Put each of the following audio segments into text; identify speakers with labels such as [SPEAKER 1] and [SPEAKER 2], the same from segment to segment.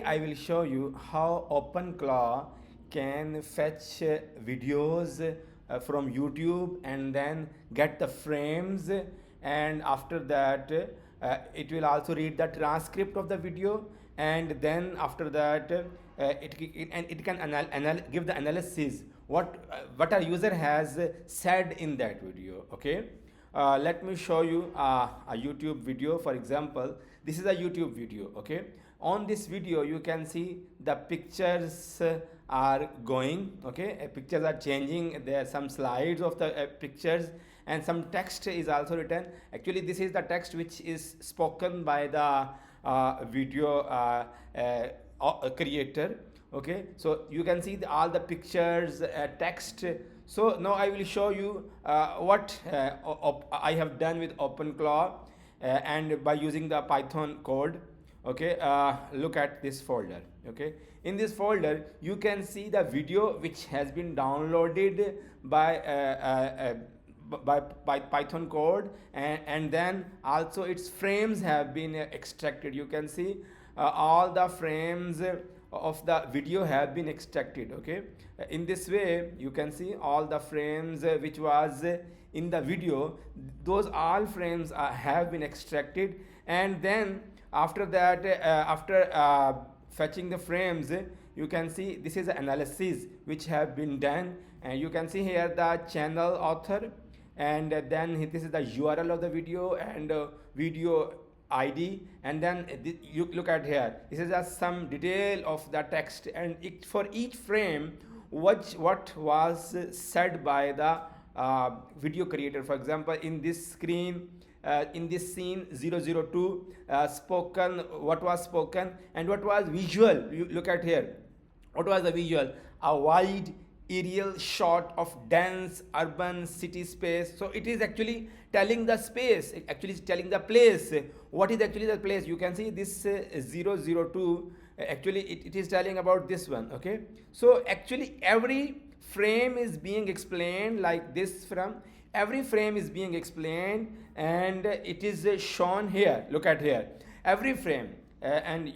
[SPEAKER 1] I will show you how OpenClaw can fetch videos from YouTube and then get the frames, and after that it will also read the transcript of the video, and then after that it can give the analysis what our user has said in that video. Okay, let me show you a YouTube video. For example, this is a YouTube video. Okay, on this video you can see the pictures are going. Okay, pictures are changing. There are some slides of the pictures, and some text is also written. Actually, this is the text which is spoken by the video creator. Okay, so you can see all the pictures, text. So now I will show you what I have done with OpenClaw and by using the Python code. Okay, look at this folder. Okay, in this folder you can see the video which has been downloaded by Python code, and then also its frames have been extracted. You can see all the frames of the video have been extracted. Okay, in this way you can see all the frames which was in the video. Those all frames have been extracted, and then after that after fetching the frames, you can see this is the analysis which have been done, and you can see here the channel author, and then this is the URL of the video and video ID, and then you look at here, this is just some detail of the text, and for each frame what was said by the video creator. For example, in this screen, in this scene 002, spoken, what was spoken and what was visual. You look at here, what was the visual? A wide aerial shot of dense urban city space. So it is actually telling the space, actually is telling the place. What is actually the place? You can see this 002, actually it is telling about this one. Okay, so actually every frame is being explained like this. From every frame is being explained, and it is shown here. Look at here, every frame, and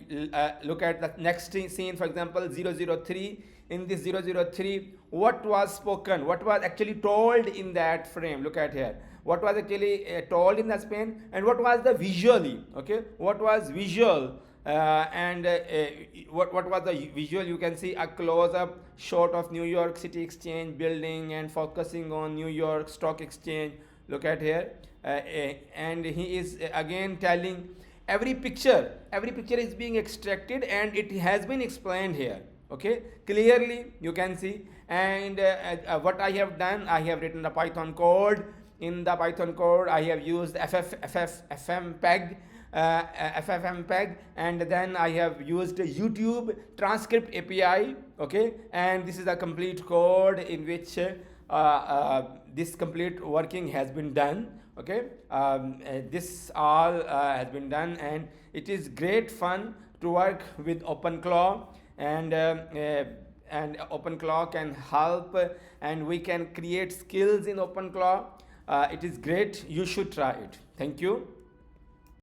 [SPEAKER 1] look at the next scene. For example, 003. In this 003, what was spoken, what was actually told in that frame. Look at here, what was actually told in the span, and what was the visually. Okay, what was visual, and what was the visual? You can see a close-up shot of New York City Exchange building and focusing on New York Stock Exchange. Look at here, and he is again telling every picture is being extracted, and it has been explained here. Okay, clearly you can see. And what I have done, I have written the Python code. In the Python code I have used ffmpeg, and then I have used YouTube transcript API. Okay, and this is the complete code in which this complete working has been done. Okay, this all has been done, and it is great fun to work with OpenClaw, and OpenClaw can help, and we can create skills in OpenClaw. It is great. You should try it. Thank you.